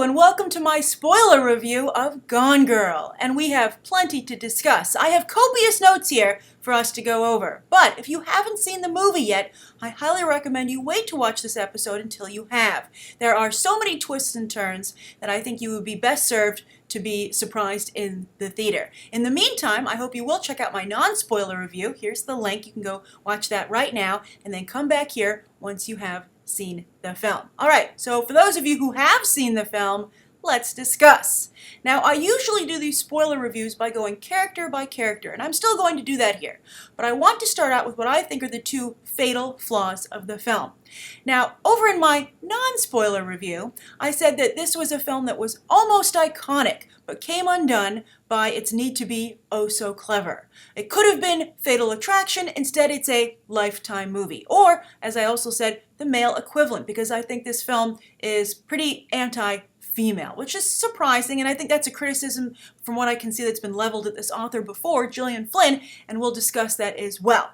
and welcome to my spoiler review of Gone Girl, and we have plenty to discuss. I have copious notes here for us to go over, but if you haven't seen the movie yet, I highly recommend you wait to watch this episode until you have. There are so many twists and turns that I think you would be best served to be surprised in the theater. In the meantime, I hope you will check out my non-spoiler review. Here's the link. You can go watch that right now, and then come back here once you have seen the film. Alright, so for those of you who have seen the film, let's discuss. Now, I usually do these spoiler reviews by going character by character, and I'm still going to do that here. But I want to start out with what I think are the two fatal flaws of the film. Now, over in my non-spoiler review, I said that this was a film that was almost iconic, but came undone by its need to be oh so clever. It could have been Fatal Attraction, instead it's a Lifetime movie. Or, as I also said, the male equivalent, because I think this film is pretty anti-female, which is surprising, and I think that's a criticism from what I can see that's been leveled at this author before, Gillian Flynn, and we'll discuss that as well.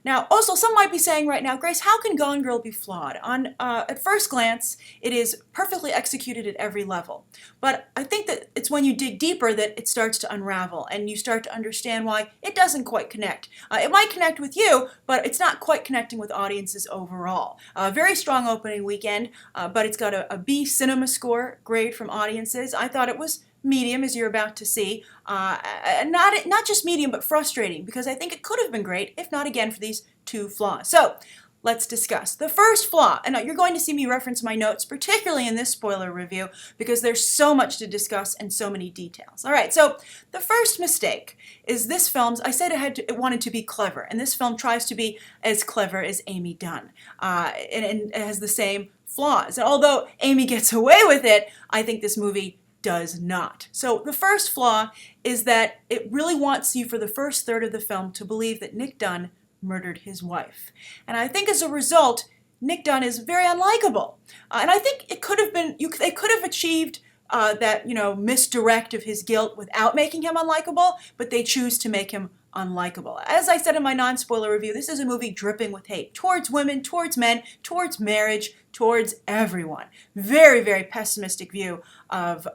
Now, also, some might be saying right now, Grace, how can Gone Girl be flawed? At first glance, it is perfectly executed at every level. But I think that it's when you dig deeper that it starts to unravel, and you start to understand why it doesn't quite connect. It might connect with you, but it's not quite connecting with audiences overall. Very strong opening weekend, but it's got a B cinema score grade from audiences. I thought it was medium, as you're about to see. Not just medium, but frustrating, because I think it could have been great, if not again for these two flaws. So, let's discuss. The first flaw, and you're going to see me reference my notes, particularly in this spoiler review, because there's so much to discuss and so many details. Alright, so the first mistake is this film's, I said it wanted to be clever, and this film tries to be as clever as Amy Dunne, and it has the same flaws. And although Amy gets away with it, I think this movie does not. So the first flaw is that it really wants you for the first third of the film to believe that Nick Dunne murdered his wife. And I think as a result, Nick Dunne is very unlikable. And I think it could have been, they could have achieved that, misdirect of his guilt without making him unlikable, but they choose to make him unlikable. As I said in my non-spoiler review, this is a movie dripping with hate towards women, towards men, towards marriage, towards everyone. Very, very pessimistic view of,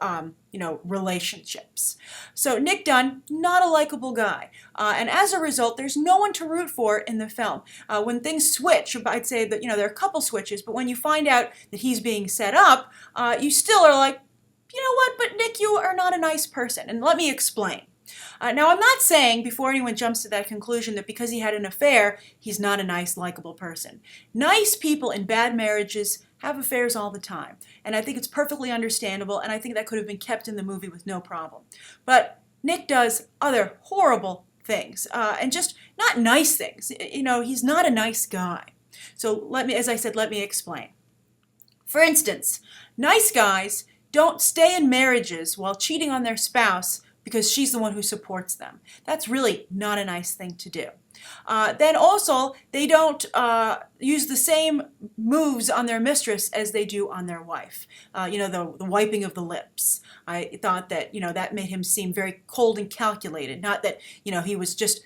relationships. So Nick Dunne, not a likable guy. And as a result, there's no one to root for in the film. When things switch, I'd say that, there are a couple switches, but when you find out that he's being set up, you still are like, you know what, but Nick, you are not a nice person. And let me explain. Now, I'm not saying, before anyone jumps to that conclusion, that because he had an affair, he's not a nice, likable person. Nice people in bad marriages have affairs all the time, and I think it's perfectly understandable, and I think that could have been kept in the movie with no problem. But Nick does other horrible things, and just not nice things. He's not a nice guy. So as I said, let me explain. For instance, nice guys don't stay in marriages while cheating on their spouse because she's the one who supports them. That's really not a nice thing to do. Then also, they don't use the same moves on their mistress as they do on their wife. The wiping of the lips. I thought that, that made him seem very cold and calculated. Not that, he was just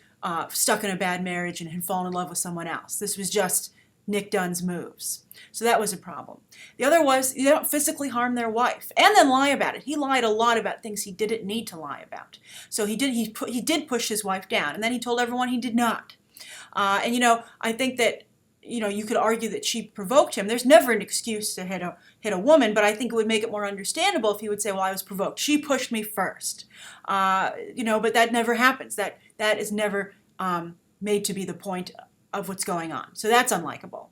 stuck in a bad marriage and had fallen in love with someone else. This was just Nick Dunne's moves. So that was a problem. The other was, they don't physically harm their wife and then lie about it. He lied a lot about things he didn't need to lie about. So he did push his wife down, and then he told everyone he did not. I think that, you could argue that she provoked him. There's never an excuse to hit a woman, but I think it would make it more understandable if he would say, well, I was provoked. She pushed me first. But that never happens. That is never made to be the point of what's going on. So that's unlikable.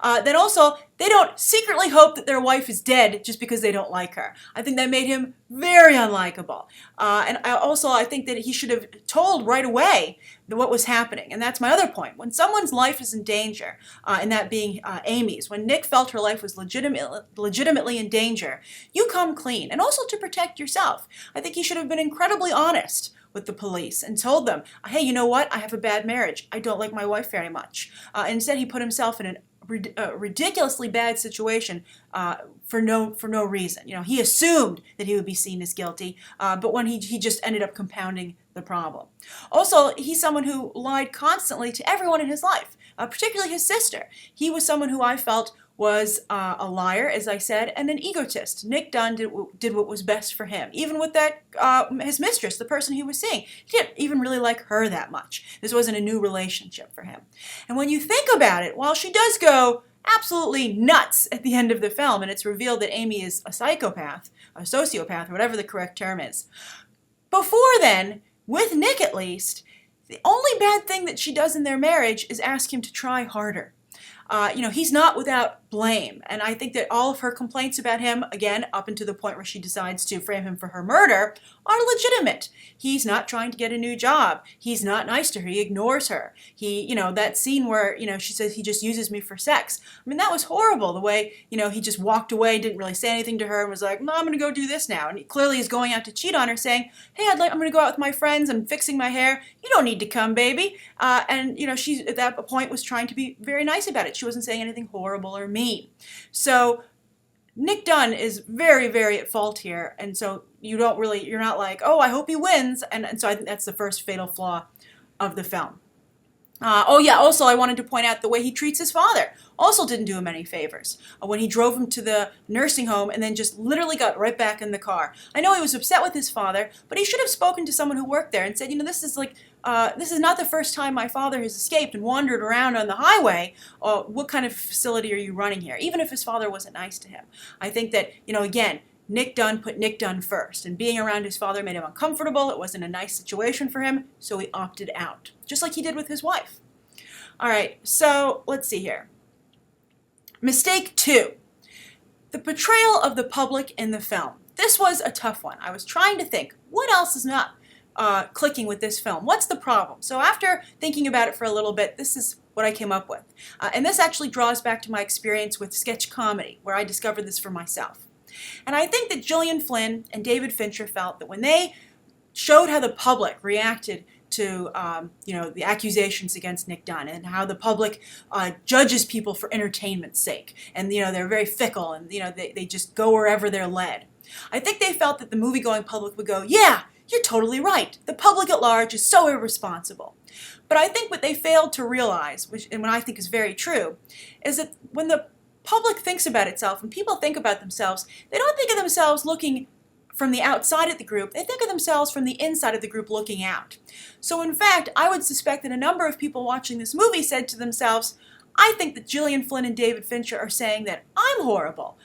Then also, they don't secretly hope that their wife is dead just because they don't like her. I think that made him very unlikable. I think that he should have told right away what was happening. And that's my other point. When someone's life is in danger, and that being Amy's, when Nick felt her life was legitimately in danger, you come clean. And also to protect yourself. I think he should have been incredibly honest with the police and told them, hey, you know what? I have a bad marriage. I don't like my wife very much. Instead, he put himself in a ridiculously bad situation for no reason. He assumed that he would be seen as guilty, but when he just ended up compounding the problem. Also, he's someone who lied constantly to everyone in his life, particularly his sister. He was someone who I felt was a liar, as I said, and an egotist. Nick Dunne did what was best for him, even with that his mistress, the person he was seeing. He didn't even really like her that much. This wasn't a new relationship for him. And when you think about it, while she does go absolutely nuts at the end of the film, and it's revealed that Amy is a psychopath, a sociopath, or whatever the correct term is, before then, with Nick at least, the only bad thing that she does in their marriage is ask him to try harder. He's not without blame. And I think that all of her complaints about him, again, up until the point where she decides to frame him for her murder, are legitimate. He's not trying to get a new job. He's not nice to her. He ignores her. That scene where, she says he just uses me for sex. I mean, that was horrible, the way, he just walked away, didn't really say anything to her, and was like, no, I'm going to go do this now. And he clearly is going out to cheat on her, saying, hey, I'm going to go out with my friends. I'm fixing my hair. You don't need to come, baby. She, at that point, was trying to be very nice about it. She wasn't saying anything horrible or mean. So Nick Dunne is very, very at fault here, and so you're not like, oh, I hope he wins, and so I think that's the first fatal flaw of the film. Also I wanted to point out the way he treats his father also didn't do him any favors. When he drove him to the nursing home and then just literally got right back in the car. I know he was upset with his father, but he should have spoken to someone who worked there and said, this is not the first time my father has escaped and wandered around on the highway. What kind of facility are you running here? Even if his father wasn't nice to him. I think that, again, Nick Dunne put Nick Dunne first, and being around his father made him uncomfortable. It wasn't a nice situation for him, so he opted out, just like he did with his wife. All right, so let's see here. Mistake 2, the portrayal of the public in the film. This was a tough one. I was trying to think, what else is not clicking with this film? What's the problem? So after thinking about it for a little bit, this is what I came up with. And this actually draws back to my experience with sketch comedy, where I discovered this for myself. And I think that Gillian Flynn and David Fincher felt that when they showed how the public reacted to the accusations against Nick Dunne and how the public judges people for entertainment's sake, and they're very fickle, and they just go wherever they're led. I think they felt that the movie-going public would go, yeah, you're totally right. The public at large is so irresponsible. But I think what they failed to realize, and what I think is very true, is that when the public thinks about itself, and people think about themselves, they don't think of themselves looking from the outside of the group. They think of themselves from the inside of the group looking out. So in fact, I would suspect that a number of people watching this movie said to themselves, I think that Gillian Flynn and David Fincher are saying that I'm horrible.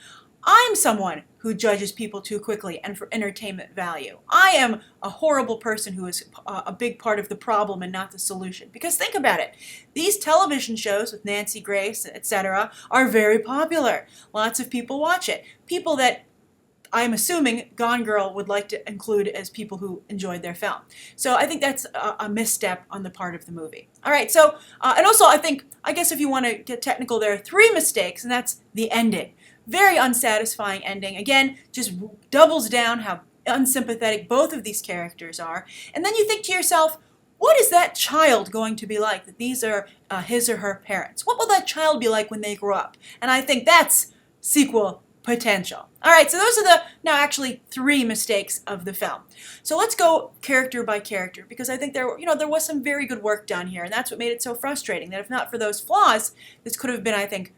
I'm someone who judges people too quickly and for entertainment value. I am a horrible person who is a big part of the problem and not the solution. Because think about it. These television shows with Nancy Grace, etc., are very popular. Lots of people watch it. People that I'm assuming Gone Girl would like to include as people who enjoyed their film. So I think that's a misstep on the part of the movie. All right, so, and also I guess if you want to get technical, there are 3 mistakes, and that's the ending. Very unsatisfying ending. Again, just doubles down how unsympathetic both of these characters are. And then you think to yourself, what is that child going to be like, that these are his or her parents? What will that child be like when they grow up? And I think that's sequel potential. All right, so those are now actually 3 mistakes of the film. So let's go character by character, because I think there was some very good work done here, and that's what made it so frustrating, that if not for those flaws, this could have been, I think,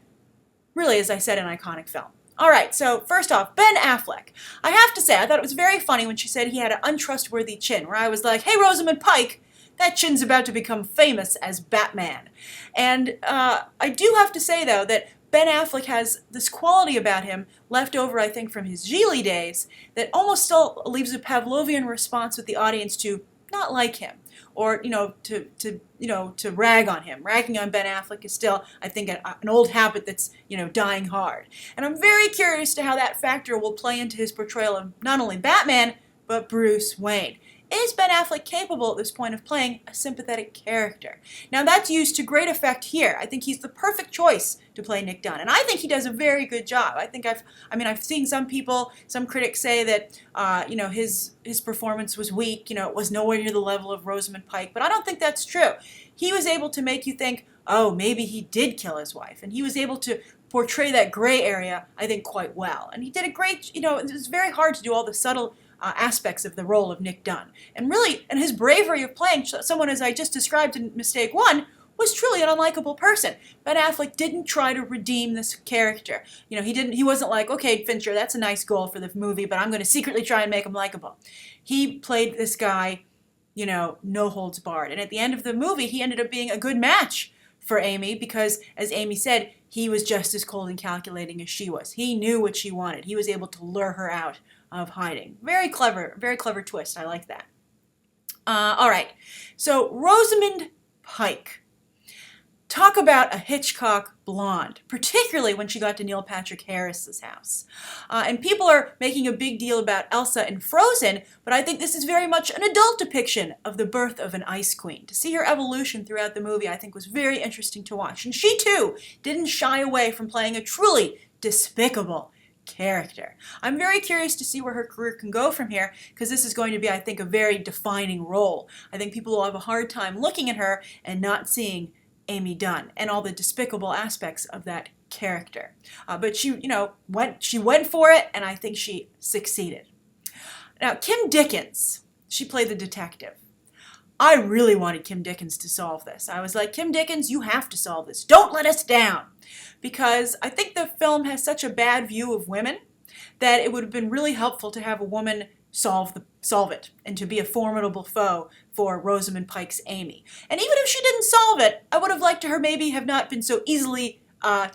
really, as I said, an iconic film. All right, so first off, Ben Affleck. I have to say, I thought it was very funny when she said he had an untrustworthy chin, where I was like, hey, Rosamund Pike, that chin's about to become famous as Batman. And I do have to say, though, that Ben Affleck has this quality about him left over, I think, from his Gigli days that almost still leaves a Pavlovian response with the audience to not like him, or to rag on him. Ragging on Ben Affleck is still, I think, an old habit that's dying hard. And I'm very curious to how that factor will play into his portrayal of not only Batman but Bruce Wayne. Is Ben Affleck capable at this point of playing a sympathetic character? Now that's used to great effect here. I think he's the perfect choice to play Nick Dunne, and I think he does a very good job. I think I've seen some critics say that his performance was weak. It was nowhere near the level of Rosamund Pike, but I don't think that's true. He was able to make you think, oh, maybe he did kill his wife, and he was able to portray that gray area, I think, quite well. And he did a great. It was very hard to do all the subtle aspects of the role of Nick Dunne. And his bravery of playing someone, as I just described in Mistake 1, was truly an unlikable person. Ben Affleck didn't try to redeem this character. He wasn't like, okay, Fincher, that's a nice goal for the movie, but I'm going to secretly try and make him likable. He played this guy, no holds barred. And at the end of the movie, he ended up being a good match for Amy because, as Amy said, he was just as cold and calculating as she was. He knew what she wanted. He was able to lure her out of hiding. Very clever twist. I like that. All right. So Rosamund Pike. Talk about a Hitchcock blonde, particularly when she got to Neil Patrick Harris's house. And people are making a big deal about Elsa in Frozen, but I think this is very much an adult depiction of the birth of an ice queen. To see her evolution throughout the movie, I think, was very interesting to watch. And she, too, didn't shy away from playing a truly despicable character. I'm very curious to see where her career can go from here, because this is going to be, I think, a very defining role. I think people will have a hard time looking at her and not seeing Amy Dunne and all the despicable aspects of that character. But she, went for it, and I think she succeeded. Now, Kim Dickens, she played the detective. I really wanted Kim Dickens to solve this. I was like, Kim Dickens, you have to solve this. Don't let us down. Because I think the film has such a bad view of women that it would have been really helpful to have a woman solve it and to be a formidable foe for Rosamund Pike's Amy. And even if she didn't solve it, I would have liked her maybe have not been so easily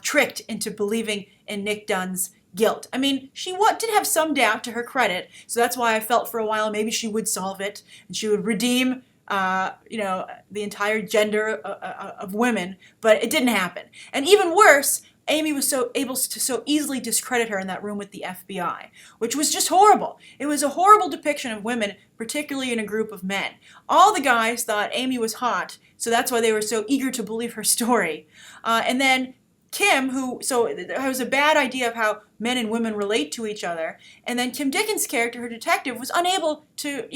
tricked into believing in Nick Dunne's guilt. I mean, she did have some doubt, to her credit, so that's why I felt for a while maybe she would solve it and she would redeem the entire gender of women, but it didn't happen. And even worse, Amy was able to so easily discredit her in that room with the FBI, which was just horrible. It was a horrible depiction of women, particularly in a group of men. All the guys thought Amy was hot, so that's why they were so eager to believe her story. And then Kim, so it was a bad idea of how men and women relate to each other. And then Kim Dickens' character, her detective, was unable to,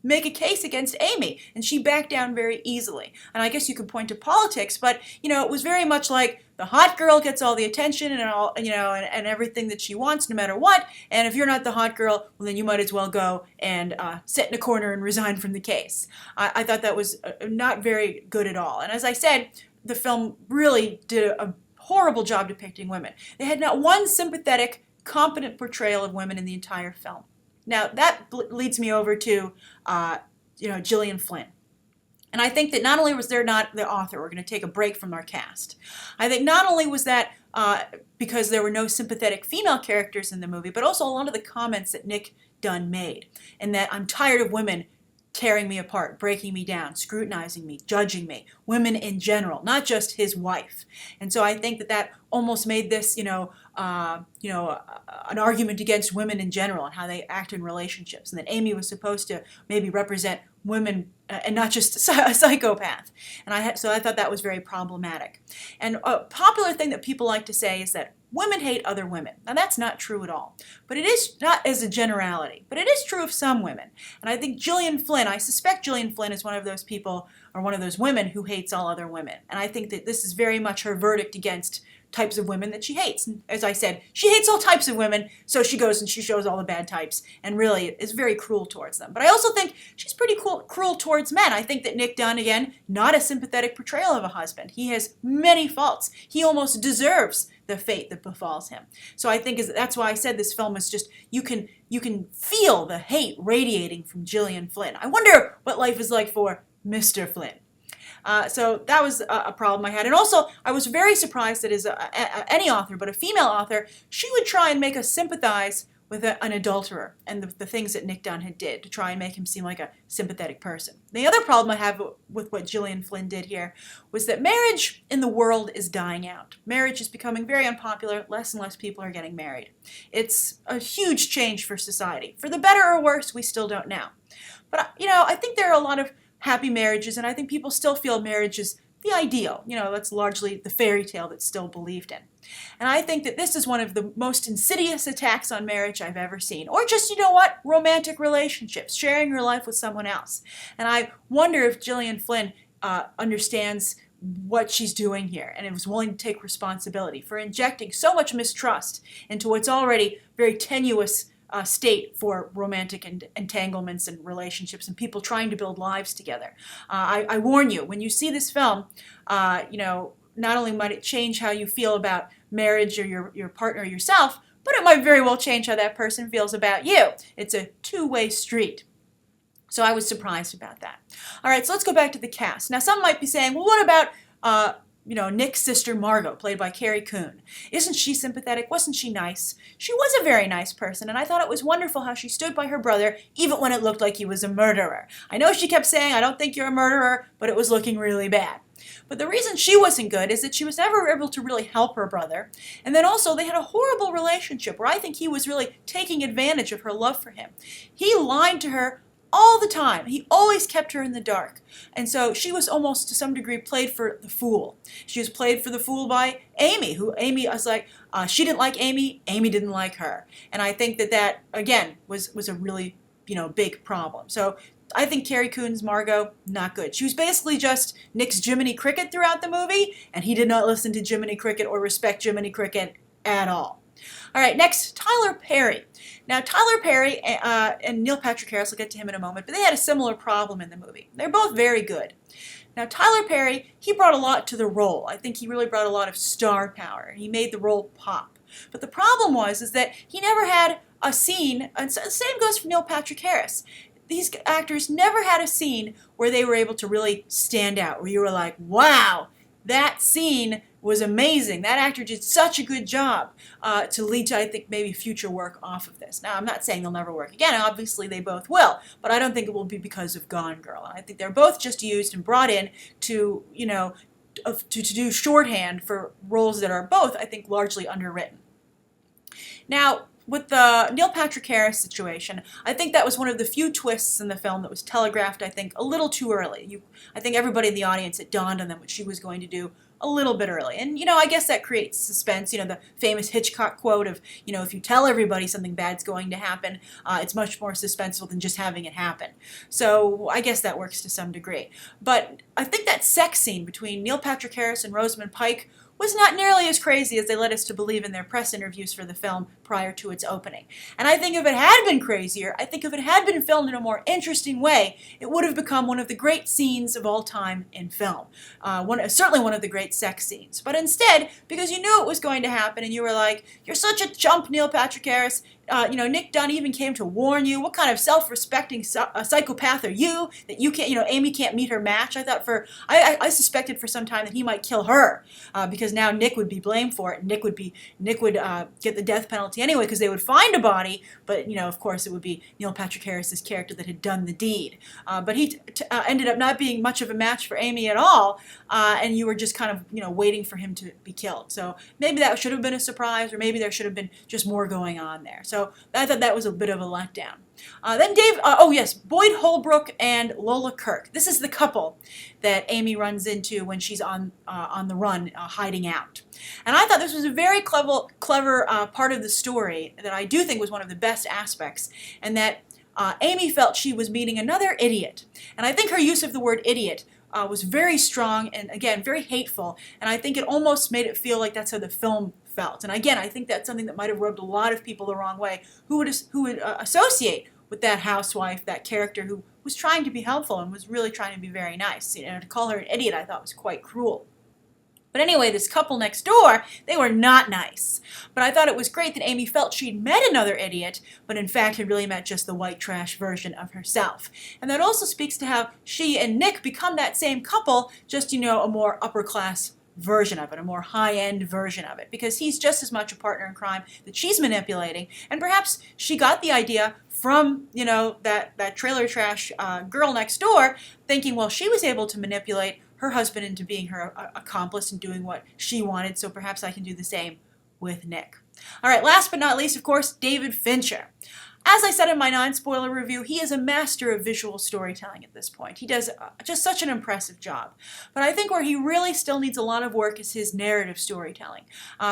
make a case against Amy, and she backed down very easily. And I guess you could point to politics, but it was very much like the hot girl gets all the attention and all, and everything that she wants, no matter what. And if you're not the hot girl, well, then you might as well go and sit in a corner and resign from the case. I thought that was not very good at all. And as I said, the film really did a horrible job depicting women. They had not one sympathetic, competent portrayal of women in the entire film. Now, that leads me over to, Gillian Flynn. And I think that not only was there not the author, we're going to take a break from our cast. I think not only was that because there were no sympathetic female characters in the movie, but also a lot of the comments that Nick Dunne made, and that I'm tired of women tearing me apart, breaking me down, scrutinizing me, judging me, women in general, not just his wife. And so I think that almost made this, an argument against women in general and how they act in relationships, and that Amy was supposed to maybe represent women and not just a psychopath. And so I thought that was very problematic. And a popular thing that people like to say is that women hate other women. Now, that's not true at all. But it is not as a generality. But it is true of some women. And I think I suspect Gillian Flynn is one of those people, or one of those women, who hates all other women. And I think that this is very much her verdict against types of women that she hates. And as I said, she hates all types of women, so she goes and she shows all the bad types, and really is very cruel towards them. But I also think she's pretty cruel towards men. I think that Nick Dunne, again, not a sympathetic portrayal of a husband. He has many faults. He almost deserves the fate that befalls him. So I think that's why I said this film is just, you can feel the hate radiating from Gillian Flynn. I wonder what life is like for Mr. Flynn. So that was a problem I had. And also, I was very surprised that as any author, but a female author, she would try and make us sympathize with an adulterer and the things that Nick Dunne had did to try and make him seem like a sympathetic person. The other problem I have with what Gillian Flynn did here was that marriage in the world is dying out. Marriage is becoming very unpopular. Less and less people are getting married. It's a huge change for society. For the better or worse, we still don't know. But, I think there are a lot of happy marriages, and I think people still feel marriage is the ideal. That's largely the fairy tale that's still believed in. And I think that this is one of the most insidious attacks on marriage I've ever seen. Or just, romantic relationships, sharing your life with someone else. And I wonder if Gillian Flynn understands what she's doing here and is willing to take responsibility for injecting so much mistrust into what's already very tenuous state for romantic entanglements and relationships and people trying to build lives together. I warn you, when you see this film, not only might it change how you feel about marriage or your partner or yourself, but it might very well change how that person feels about you. It's a two-way street. So I was surprised about that. All right, so let's go back to the cast. Now, some might be saying, well, what about, Nick's sister Margot, played by Carrie Coon? Isn't she sympathetic? Wasn't she nice? She was a very nice person, and I thought it was wonderful how she stood by her brother, even when it looked like he was a murderer. I know she kept saying, I don't think you're a murderer, but it was looking really bad. But the reason she wasn't good is that she was never able to really help her brother. And then also they had a horrible relationship where I think he was really taking advantage of her love for him. He lied to her all the time. He always kept her in the dark. And so she was almost to some degree played for the fool. She was played for the fool by Amy, who Amy was like, she didn't like Amy, Amy didn't like her. And I think that again, was a really, big problem. So I think Carrie Coon's Margot, not good. She was basically just Nick's Jiminy Cricket throughout the movie, and he did not listen to Jiminy Cricket or respect Jiminy Cricket at all. All right, next, Tyler Perry. Now, Tyler Perry and Neil Patrick Harris, I'll get to him in a moment, but they had a similar problem in the movie. They're both very good. Now, Tyler Perry, he brought a lot to the role. I think he really brought a lot of star power. He made the role pop. But the problem is that he never had a scene, and the same goes for Neil Patrick Harris. These actors never had a scene where they were able to really stand out, where you were like, wow, that scene was amazing. That actor did such a good job to lead to, I think, maybe future work off of this. Now, I'm not saying they'll never work again. Obviously, they both will. But I don't think it will be because of Gone Girl. I think they're both just used and brought in to, to do shorthand for roles that are both, I think, largely underwritten. Now, with the Neil Patrick Harris situation, I think that was one of the few twists in the film that was telegraphed, I think, a little too early. I think everybody in the audience, it dawned on them what she was going to do a little bit early. And, I guess that creates suspense. The famous Hitchcock quote of, if you tell everybody something bad's going to happen, it's much more suspenseful than just having it happen. So I guess that works to some degree. But I think that sex scene between Neil Patrick Harris and Rosamund Pike was not nearly as crazy as they led us to believe in their press interviews for the film prior to its opening. And I think if it had been crazier, I think if it had been filmed in a more interesting way, it would have become one of the great scenes of all time in film. Certainly one of the great sex scenes. But instead, because you knew it was going to happen and you were like, you're such a chump, Neil Patrick Harris, Nick Dunne even came to warn you. What kind of self-respecting psychopath are you that you can't, Amy can't meet her match? I thought I suspected for some time that he might kill her because now Nick would be blamed for it. And Nick would get the death penalty anyway because they would find a body. But of course, it would be Neil Patrick Harris's character that had done the deed. But he ended up not being much of a match for Amy at all, and you were just kind of waiting for him to be killed. So maybe that should have been a surprise, or maybe there should have been just more going on there. So I thought that was a bit of a letdown. Then Boyd Holbrook and Lola Kirk. This is the couple that Amy runs into when she's on the run, hiding out. And I thought this was a very clever part of the story that I do think was one of the best aspects, and that Amy felt she was meeting another idiot. And I think her use of the word idiot was very strong and, again, very hateful. And I think it almost made it feel like that's how the film felt. And again, I think that's something that might have rubbed a lot of people the wrong way who would associate with that housewife, that character who was trying to be helpful and was really trying to be very nice. To call her an idiot, I thought was quite cruel. But anyway, this couple next door, they were not nice. But I thought it was great that Amy felt she'd met another idiot, but in fact had really met just the white trash version of herself. And that also speaks to how she and Nick become that same couple, just, a more upper class version of it, a more high-end version of it, because he's just as much a partner in crime that she's manipulating, and perhaps she got the idea from, that trailer trash girl next door, thinking, well, she was able to manipulate her husband into being her accomplice and doing what she wanted, so perhaps I can do the same with Nick. All right, last but not least, of course, David Fincher. As I said in my non-spoiler review, he is a master of visual storytelling at this point. He does just such an impressive job. But I think where he really still needs a lot of work is his narrative storytelling,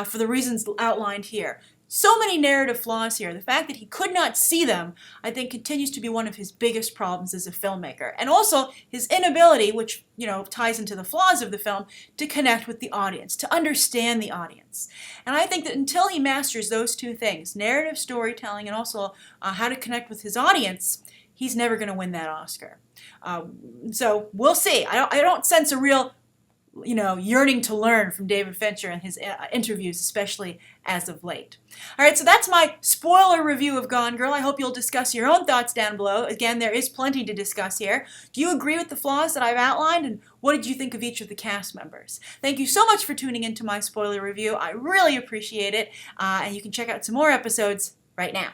for the reasons outlined here. So many narrative flaws here. The fact that he could not see them, I think, continues to be one of his biggest problems as a filmmaker. And also his inability, which, ties into the flaws of the film, to connect with the audience, to understand the audience. And I think that until he masters those two things, narrative storytelling and also how to connect with his audience, he's never going to win that Oscar. So we'll see. I don't sense a real yearning to learn from David Fincher and his interviews, especially as of late. All right, so that's my spoiler review of Gone Girl. I hope you'll discuss your own thoughts down below. Again, there is plenty to discuss here. Do you agree with the flaws that I've outlined, and what did you think of each of the cast members? Thank you so much for tuning into my spoiler review. I really appreciate it, and you can check out some more episodes right now.